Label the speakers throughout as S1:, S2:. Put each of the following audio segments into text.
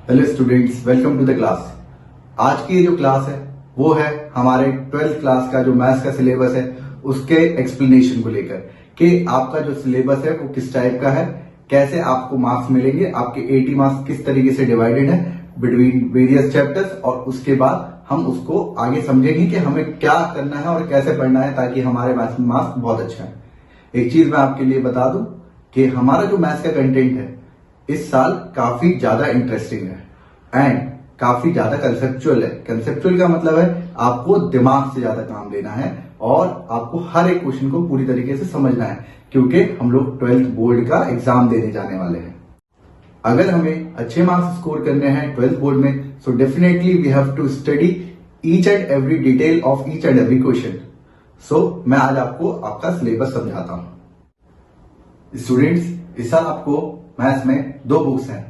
S1: Hello students, welcome to the class. आज की ये जो क्लास है वो है हमारे 12th क्लास का जो मैथ्स का सिलेबस है उसके एक्सप्लेनेशन को लेकर कि आपका जो सिलेबस है वो किस टाइप का है, कैसे आपको मार्क्स मिलेंगे, आपके 80 मार्क्स किस तरीके से डिवाइडेड है बिटवीन वेरियस चैप्टर्स, और उसके बाद हम उसको आगे समझेंगे कि हमें क्या करना है और कैसे पढ़ना है ताकि हमारे मैथ्स में मार्क्स बहुत अच्छा है। एक चीज मैं आपके लिए बता दूं कि हमारा जो मैथ्स का कंटेंट है इस साल काफी ज्यादा इंटरेस्टिंग है एंड काफी ज्यादा कंसेप्चुअल है। कंसेप्चुअल का मतलब है आपको दिमाग से ज्यादा काम लेना है और आपको हर एक क्वेश्चन को पूरी तरीके से समझना है, क्योंकि हम लोग 12th बोर्ड का एग्जाम देने जाने वाले हैं। अगर हमें अच्छे मार्क्स स्कोर करने हैं 12th बोर्ड में, so definitely we have to study each and every detail of each and every question. So मैं आज आपको आपका सिलेबस समझाता हूं। स्टूडेंट्स, इस साल आपको मैथ्स में 2 बुक्स हैं।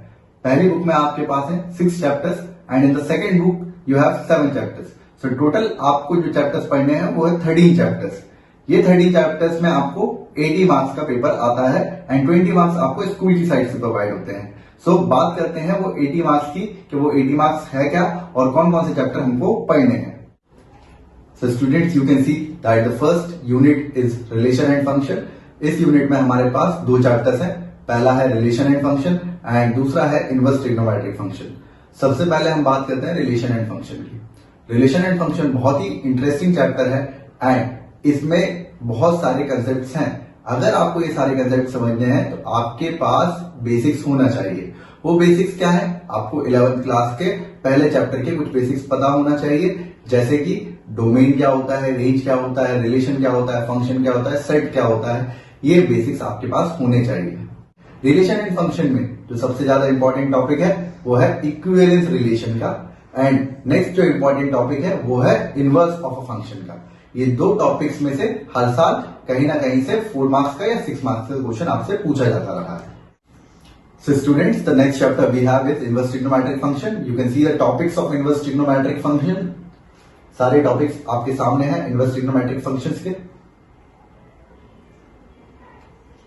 S1: पहली बुक में आपके पास है 6 chapters and in the second book you have 7 chapters. So total आपको जो चैप्टर्स पढ़ने हैं वो है 13 चैप्टर्स। ये 13 चैप्टर्स में आपको 80 मार्क्स का पेपर आता है एंड 20 मार्क्स आपको स्कूल की साइड से प्रोवाइड होते हैं। सो बात करते हैं वो 80 मार्क्स की कि वो 80 मार्क्स है क्या और कौन कौन से चैप्टर हमको पढ़ने हैं। So students, you can see that the first unit is relation and function. इस यूनिट में हमारे पास 2 चैप्टर्स हैं। पहला है रिलेशन एंड फंक्शन एंड दूसरा है इनवर्स ट्रिग्नोमेट्रिक फंक्शन। सबसे पहले हम बात करते हैं रिलेशन एंड फंक्शन की। रिलेशन एंड फंक्शन बहुत ही इंटरेस्टिंग चैप्टर है एंड इसमें बहुत सारे कंसेप्ट्स हैं। अगर आपको ये सारे कंसेप्ट समझने हैं तो आपके पास बेसिक्स होना चाहिए। वो बेसिक्स क्या है? आपको 11th क्लास के पहले चैप्टर के कुछ बेसिक्स पता होना चाहिए, जैसे कि डोमेन क्या होता है, रेंज क्या होता है, रिलेशन क्या होता है, फंक्शन क्या होता है, सेट क्या होता है। ये बेसिक्स आपके पास होने चाहिए। रिलेशन एंड फंक्शन में जो सबसे ज्यादा इंपॉर्टेंट टॉपिक है वो है इक्विवेलेंस रिलेशन का एंड नेक्स्ट जो इंपॉर्टेंट टॉपिक है वो है इनवर्स ऑफ अ फंक्शन का। ये 2 टॉपिक्स में से हर साल कहीं ना कहीं से 4 मार्क्स का या 6 मार्क्स का क्वेश्चन आपसे पूछा जाता रहा है। So students, the next chapter we have is inverse trigonometric function. You can see the topics of inverse trigonometric function. सारे टॉपिक्स आपके सामने हैं इनवर्स ट्रिग्नोमेट्रिक फंक्शंस के।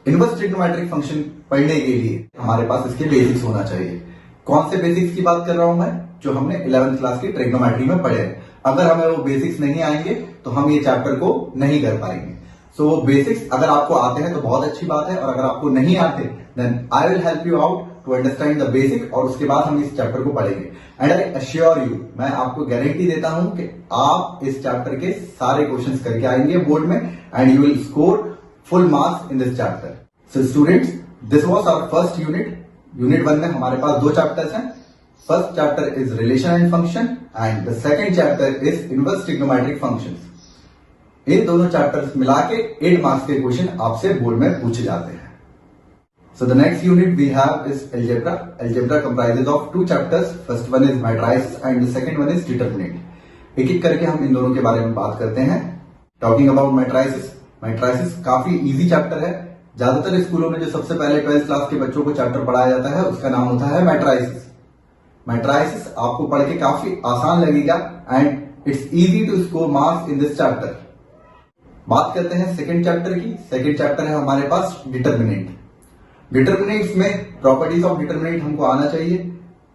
S1: इनवर्स ट्रिग्नोमेट्रिक फंक्शन पढ़ने के लिए हमारे पास इसके बेसिक्स होना चाहिए। कौन से बेसिक्स की बात कर रहा हूं मैं? जो हमने 11th क्लास की ट्रिग्नोमेट्री में पढ़े हैं। अगर हमें वो बेसिक्स नहीं आएंगे तो हम ये चैप्टर को नहीं कर पाएंगे। सो वो बेसिक्स अगर आपको आते हैं तो बहुत अच्छी बात है, और अगर आपको नहीं आते then I will help you out to understand the basic, और उसके बाद हम इस चैप्टर को पढ़ेंगे। एंड आई अश्योर यू, मैं आपको गारंटी देता हूं कि आप इस चैप्टर के सारे क्वेश्चंस करके आएंगे बोर्ड में and you will score full marks in this chapter. So students, this was our first unit. Unit 1 में हमारे पास 2 चैप्टर्स हैं। First chapter is relation and function and the second chapter is inverse trigonometric functions. इन दोनों chapters मिला के 8 marks के question आपसे बोर्ड में पूछे जाते हैं। So the next unit we have is algebra. Algebra comprises of 2 chapters. First one is matrices and the second one is determinant. एक एक करके हम इन दोनों के बारे में बात करते हैं। Talking about matrices. Matrices काफी इजी चैप्टर है। ज्यादातर स्कूलों में जो सबसे पहले 12th क्लास के बच्चों को चैप्टर पढ़ाया जाता है उसका नाम होता है matrices. Matrices आपको पढ़ के काफी आसान लगेगा and it's easy to score marks in this chapter. बात करते हैं सेकेंड चैप्टर की। सेकेंड चैप्टर है हमारे पास डिटर्मिनेंट। डिटर्मिनेंट्स में प्रॉपर्टीज ऑफ डिटर्मिनेंट हमको आना चाहिए।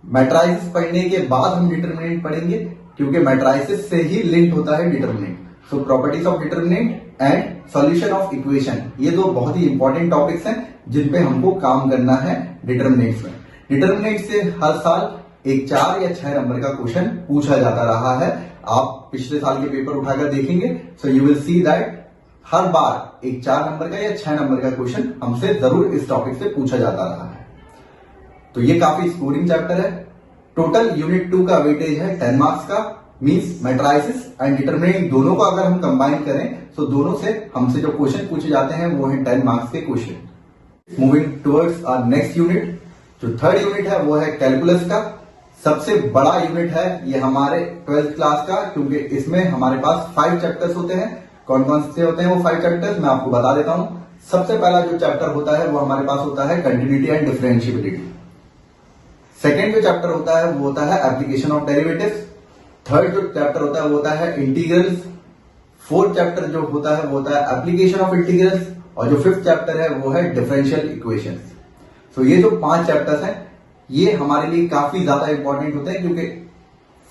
S1: मैट्राइसिस पढ़ने के बाद हम डिटर्मिनेंट पढ़ेंगे, क्योंकि मैट्राइसिस से ही लिंक होता है determinant. So properties of determinant and solution of equation, ये 2 बहुत ही इंपॉर्टेंट टॉपिक्स हैं जिन पे हमको काम करना है डिटर्मिनेंट्स में। डिटर्मिनेंट से हर साल एक 4 या 6 नंबर का क्वेश्चन पूछा जाता रहा है। आप पिछले साल के पेपर उठाकर देखेंगे, so you will see that हर बार एक 4 नंबर का या 6 नंबर का क्वेश्चन हमसे जरूर इस टॉपिक से पूछा जाता रहा है। तो ये काफी स्कोरिंग चैप्टर है। टोटल यूनिट 2 का वेटेज है 10 मार्क्स का। मींस मैट्राइसिस एंड डिटर्मिनेंट दोनों को अगर हम कंबाइन करें तो दोनों से हमसे जो क्वेश्चन पूछे जाते हैं वो है 10 मार्क्स के question. Moving towards our next unit, जो थर्ड यूनिट है वो है कैलकुलस का। सबसे बड़ा यूनिट है ये हमारे 12th क्लास का, क्योंकि इसमें हमारे पास 5 चैप्टर्स होते हैं। कौन कौन से होते हैं वो 5 चैप्टर्स मैं आपको बता देता हूं। सबसे पहला जो चैप्टर होता है वो हमारे पास होता है कंटिन्यूटी एंड डिफरेंशिएबिलिटी। सेकेंड जो चैप्टर होता है वो होता है एप्लीकेशन ऑफ डेरिवेटिव्स। थर्ड जो चैप्टर होता है वो होता है इंटीग्रल्स। फोर्थ चैप्टर जो होता है वो होता है एप्लीकेशन ऑफ इंटीग्रल्स, और जो 5th चैप्टर है वो है डिफरेंशियल इक्वेशंस। सो ये जो 5 चैप्टर्स हैं ये हमारे लिए काफी ज्यादा इंपॉर्टेंट होता है क्योंकि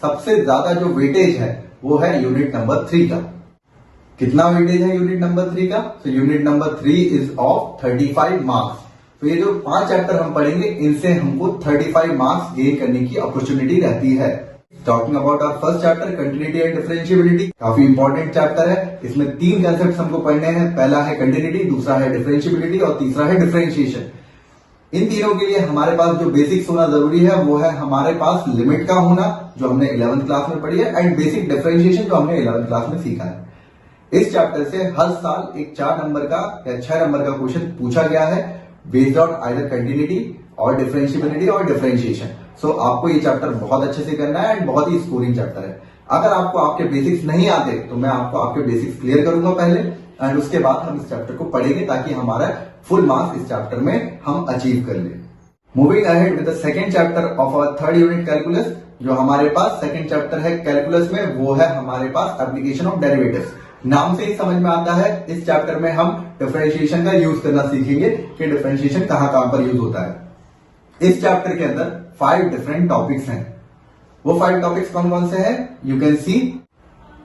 S1: सबसे ज्यादा जो वेटेज है वो है यूनिट नंबर 3 का। कितना वेटेज है यूनिट नंबर 3 का? तो unit number 3 is of 35 marks. तो ये जो 5 चैप्टर हम पढ़ेंगे इनसे हमको 35 मार्क्स गेन करने की अपॉर्चुनिटी रहती है। Talking about our first chapter continuity and differentiability, काफी इंपॉर्टेंट चैप्टर है। इसमें 3 कंसेप्ट हमको पढ़ने हैं। पहला है कंटिन्यूटी, दूसरा है डिफरेंशिएबिलिटी और तीसरा है डिफरेंशिएशन। इन तीनों के लिए हमारे पास जो बेसिक्स होना जरूरी है वो है हमारे पास लिमिट का होना, जो हमने 11th क्लास में पढ़ी है, एंड बेसिक डिफरेंशिएशन जो हमने 11th क्लास में सीखा है। इस चैप्टर से हर साल एक 4 नंबर का या 6 नंबर का क्वेश्चन पूछा गया है बेस्ड ऑन आइदर कंटिन्यूटी और डिफरेंशिएबिलिटी और डिफरेंशिएशन। सो आपको ये चैप्टर बहुत अच्छे से करना है एंड बहुत ही स्कोरिंग चैप्टर है। अगर आपको आपके बेसिक्स नहीं आते तो मैं आपको आपके बेसिक्स क्लियर करूंगा पहले, एंड उसके बाद हम इस चैप्टर को पढ़ेंगे ताकि हमारा फुल मार्क्स इस चैप्टर में हम अचीव कर ले। Moving ahead with the second chapter of our third unit calculus, जो हमारे पास सेकंड चैप्टर है कैलकुलस में, वो है हमारे पास एप्लीकेशन ऑफ डेरिवेटिव्स। नाम से ही समझ में आता है इस चैप्टर में हम डिफरेंशिएशन का यूज करना सीखेंगे कि डिफरेंशिएशन कहां पर यूज होता है। इस चैप्टर के अंदर 5 डिफरेंट टॉपिक्स हैं। वो 5 टॉपिक्स कौन कौन से हैं? You can see.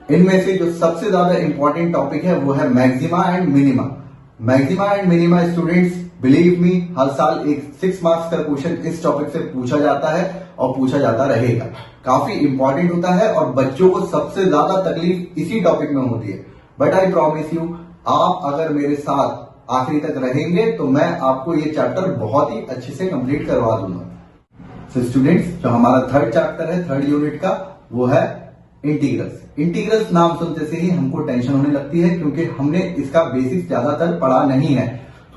S1: इनमें से जो सबसे ज्यादा इंपॉर्टेंट टॉपिक है वो है maxima and minima. Maxima and minima students believe me, हर साल एक 6 मार्क्स का क्वेश्चन इस टॉपिक से पूछा जाता है और पूछा जाता रहेगा। काफी इंपॉर्टेंट होता है और बच्चों को सबसे ज्यादा तकलीफ इसी टॉपिक में होती है। बट आई प्रॉमिस यू, आप अगर मेरे साथ आखिरी तक रहेंगे तो मैं आपको ये चैप्टर बहुत ही अच्छे से कंप्लीट करवा दूंगा। सो स्टूडेंट्स, जो हमारा थर्ड चैप्टर है थर्ड यूनिट का, वो है इंटीग्रल्स। इंटीग्रल्स नाम सुनते से ही हमको टेंशन होने लगती है क्योंकि हमने इसका बेसिक्स ज्यादातर पढ़ा नहीं है।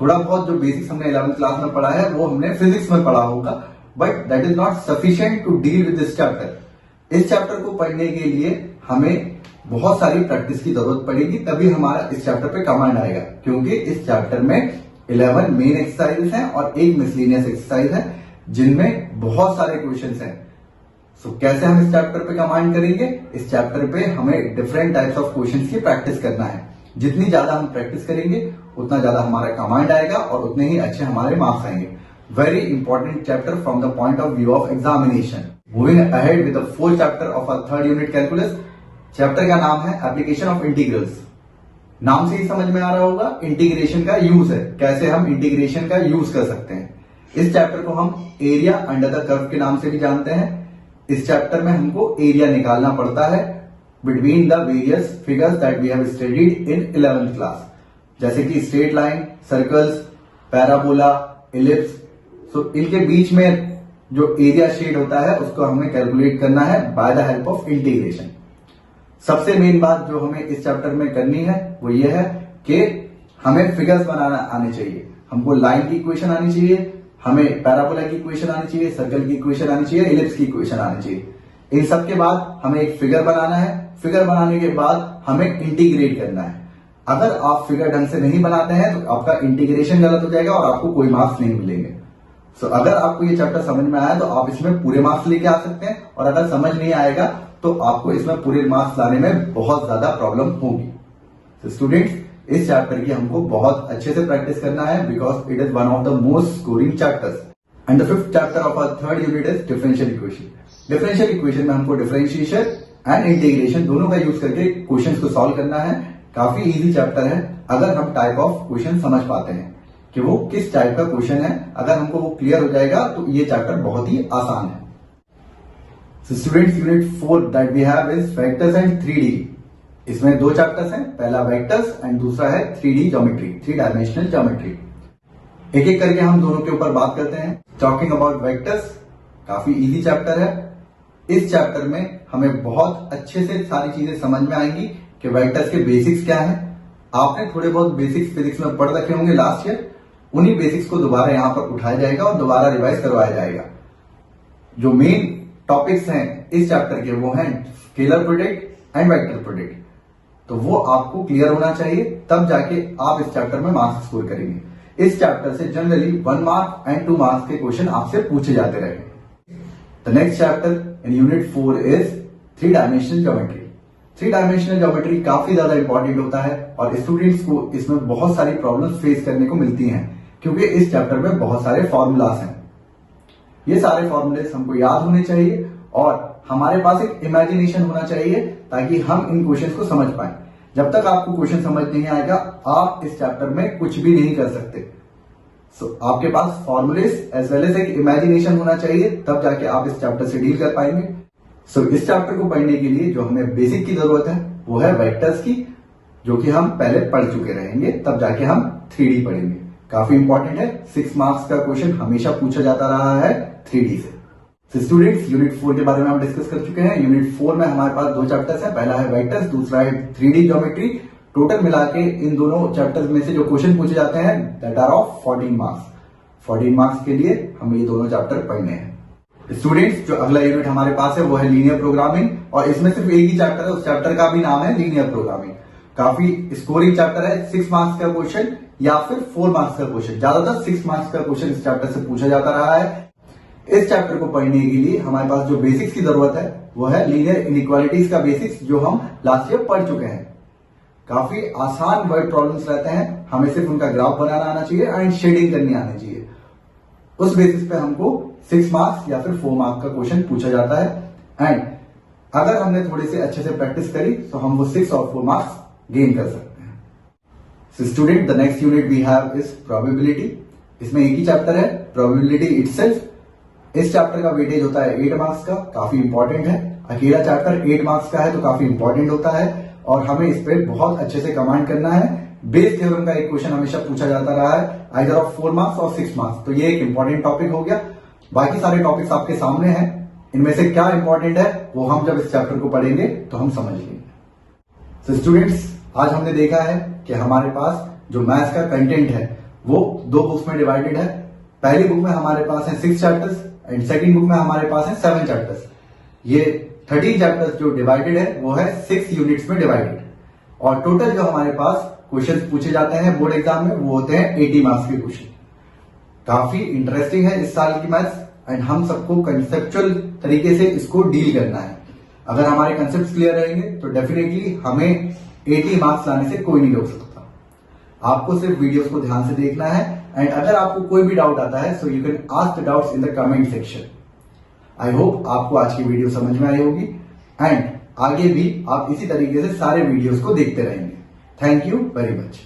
S1: थोड़ा बहुत जो बेसिक्स हमने 11th क्लास में पढ़ा है वो हमने फिजिक्स में पढ़ा होगा, but that is not sufficient to deal with this chapter. इस चैप्टर को पढ़ने के लिए हमें बहुत सारी प्रैक्टिस की जरूरत पड़ेगी, तभी हमारा इस चैप्टर पे कमांड आएगा। क्योंकि इस चैप्टर में 11 मेन एक्सरसाइज हैं और एक मिसलेनियस एक्सरसाइज है जिनमें बहुत सारे क्वेश्चंस हैं। सो कैसे हम इस चैप्टर पे कमांड करेंगे? इस चैप्टर पे हमें डिफरेंट टाइप्स ऑफ क्वेश्चंस की प्रैक्टिस करना है। जितनी ज्यादा हम प्रैक्टिस करेंगे उतना ज्यादा हमारा कमांड आएगा और उतने ही अच्छे हमारे मार्क्स आएंगे। Very important chapter from the point of view of examination. Moving ahead with the fourth chapter of our third unit calculus. Chapter का नाम है एप्लीकेशन ऑफ इंटीग्रल्स। नाम से ही समझ में आ रहा होगा इंटीग्रेशन का यूज है, कैसे हम इंटीग्रेशन का यूज कर सकते हैं। इस चैप्टर को हम एरिया अंडर द कर्व के नाम से भी जानते हैं। इस चैप्टर में हमको एरिया निकालना पड़ता है between the various figures that we have studied in 11th class, जैसे कि straight line, circles, parabola, ellipse. So इनके बीच में जो एरिया शेड होता है उसको हमें कैलकुलेट करना है by the help of integration. सबसे मेन बात जो हमें इस चैप्टर में करनी है वो ये है कि हमें फिगर्स बनाना आने चाहिए। हमको लाइन की इक्वेशन आनी चाहिए, हमें पैराबोला की इक्वेशन आनी चाहिए, सर्कल की इक्वेशन आनी चाहिए, इलिप्स की इक्वेशन आनी चाहिए। इन सब के बाद हमें एक फिगर बनाना है। फिगर बनाने के बाद हमें इंटीग्रेट करना है। अगर आप फिगर ढंग से नहीं बनाते हैं तो आपका इंटीग्रेशन गलत हो जाएगा और आपको कोई मार्क्स नहीं मिलेंगे। सो अगर आपको ये चैप्टर समझ में आया तो आप इसमें पूरे मार्क्स लेके आ सकते हैं, और अगर समझ नहीं आएगा तो आपको इसमें पूरे मार्क्स लाने में बहुत ज्यादा प्रॉब्लम होगी। तो स्टूडेंट्स, इस चैप्टर की हमको बहुत अच्छे से प्रैक्टिस करना है because it is one of the most scoring chapters. And the fifth chapter of our third unit is differential equation. Differential equation में हमको डिफरेंशिएशन एंड इंटीग्रेशन दोनों का यूज करके क्वेश्चंस को सॉल्व करना है। काफी इजी चैप्टर है अगर हम टाइप ऑफ क्वेश्चन समझ पाते हैं कि वो किस टाइप का क्वेश्चन है। अगर हमको वो क्लियर हो जाएगा तो ये चैप्टर बहुत ही आसान है। So students, unit 4 that we have is vectors and 3D। इसमें 2 चैप्टर्स हैं, पहला वेक्टर्स एंड दूसरा है 3D ज्योमेट्री, 3 डायमेंशनल ज्योमेट्री। एक एक करके हम दोनों के ऊपर बात करते हैं। टॉकिंग अबाउट वेक्टर्स, काफी इजी चैप्टर है। इस चैप्टर में हमें बहुत अच्छे से सारी चीजें समझ में आएंगी कि वेक्टर्स के बेसिक्स क्या हैं। आपने थोड़े बहुत बेसिक्स फिजिक्स में पढ़ रखे होंगे लास्ट ईयर, उन्हीं बेसिक्स को दोबारा यहां पर उठाया जाएगा और दोबारा रिवाइज करवाया जाएगा। जो मेन टॉपिक्स हैं इस चैप्टर के वो हैं scalar product and vector product. तो वो आपको क्लियर होना चाहिए, तब जाके आप इस चैप्टर में मार्क्स स्कोर करेंगे। इस चैप्टर से जनरली 1 मार्क एंड 2 मार्क्स के क्वेश्चन आपसे पूछे जाते रहे। The next chapter in unit 4 is 3 dimensional geometry. 3 dimensional geometry काफी ज्यादा इंपॉर्टेंट होता है और स्टूडेंट्स को इसमें बहुत सारी प्रॉब्लम्स फेस करने को मिलती हैं क्योंकि इस चैप्टर में बहुत सारे फॉर्मूलास हैं। ये सारे फॉर्मूलेस हमको याद होने चाहिए और हमारे पास एक इमेजिनेशन होना चाहिए ताकि हम इन क्वेश्चंस को समझ पाए। जब तक आपको क्वेश्चन समझ नहीं आएगा आप इस चैप्टर में कुछ भी नहीं कर सकते। आपके पास फॉर्मूलेस एज वेल एज एक इमेजिनेशन होना चाहिए, तब जाके आप इस चैप्टर से डील कर पाएंगे। इस चैप्टर को पढ़ने के लिए जो हमें बेसिक की जरूरत है वो है वेक्टर्स की, जो कि हम पहले पढ़ चुके रहेंगे, तब जाके हम 3D पढ़ेंगे। काफी इंपॉर्टेंट है, 6 मार्क्स का क्वेश्चन हमेशा पूछा जाता रहा है 3D से। स्टूडेंट्स, यूनिट 4 के बारे में हम डिस्कस कर चुके हैं। यूनिट 4 में हमारे पास 2 चैप्टर्स हैं, पहला है वेक्टर्स, दूसरा है 3D ज्योमेट्री। टोटल मिला के इन दोनों चैप्टर्स में से जो क्वेश्चन पूछे जाते हैं that are of 14 marks. 14 marks के लिए हमें ये दोनों चैप्टर पढ़ने हैं। स्टूडेंट्स, जो अगला यूनिट हमारे पास है वो है लीनियर प्रोग्रामिंग, और इसमें सिर्फ एक ही चैप्टर है, उस चैप्टर का भी नाम है लीनियर प्रोग्रामिंग। काफी स्कोरिंग चैप्टर है, 6 मार्क्स का क्वेश्चन या फिर 4 मार्क्स का क्वेश्चन, ज्यादातर 6 मार्क्स का क्वेश्चन इस चैप्टर से पूछा जाता रहा है। इस चैप्टर को पढ़ने के लिए हमारे पास जो बेसिक्स की जरूरत है वो है लीनियर इनइक्वालिटीज का बेसिक्स, जो हम लास्ट ईयर पढ़ चुके हैं। काफी आसान वर्ड प्रॉब्लम्स रहते हैं, हमें सिर्फ उनका ग्राफ बनाना आना चाहिए एंड शेडिंग करनी आनी चाहिए। उस बेसिस पे हमको 6 मार्क्स या फिर 4 मार्क्स का क्वेश्चन पूछा जाता है, एंड अगर हमने थोड़े से अच्छे से प्रैक्टिस करी तो हम वो 6 और 4 मार्क्स गेन कर सकते हैं। So student, the next unit we have is probability. इसमें एक ही चैप्टर है, प्रोबेबिलिटी इटसेल्फ। इस चैप्टर का वेटेज होता है 8 मार्क्स का, काफी इंपॉर्टेंट है। अकेला चैप्टर 8 मार्क्स का है तो काफी इंपॉर्टेंट होता है और हमें इस पे बहुत अच्छे से कमांड करना है। बेस थ्योरम का एक क्वेश्चन हमेशा पूछा जाता रहा है, आइदर ऑफ 4 मार्क्स और 6 मार्क्स, तो ये एक इंपॉर्टेंट टॉपिक हो गया। बाकी सारे टॉपिक्स आपके सामने हैं, इनमें से क्या इंपॉर्टेंट है वो हम जब इस चैप्टर को पढ़ेंगे तो हम समझ लेंगे। तो स्टूडेंट्स, आज हमने देखा है कि हमारे पास जो मैथ्स का कंटेंट है वो 2 बुक्स में डिवाइडेड है। पहली बुक में हमारे पास है 6 चैप्टर्स एंड सेकंड बुक में हमारे पास है 7 चैप्टर्स। ये 13 चैप्टर्स जो डिवाइडेड है वो है 6 यूनिट्स में डिवाइडेड, और टोटल जो हमारे पास क्वेश्चन पूछे जाते हैं बोर्ड एग्जाम में वो होते हैं 80 मार्क्स के क्वेश्चन। काफी इंटरेस्टिंग है इस साल की मैथ्स, एंड हम सबको कंसेप्चुअल तरीके से इसको डील करना है। अगर हमारे कंसेप्ट क्लियर रहेंगे तो डेफिनेटली हमें 80 मार्क्स लाने से कोई नहीं रोक सकता। आपको सिर्फ वीडियोस को ध्यान से देखना है, एंड अगर आपको कोई भी डाउट आता है so you can ask the doubts in the comment section. I hope आपको आज की वीडियो समझ में आई होगी, एंड आगे भी आप इसी तरीके से सारे वीडियोस को देखते रहेंगे। Thank you very much.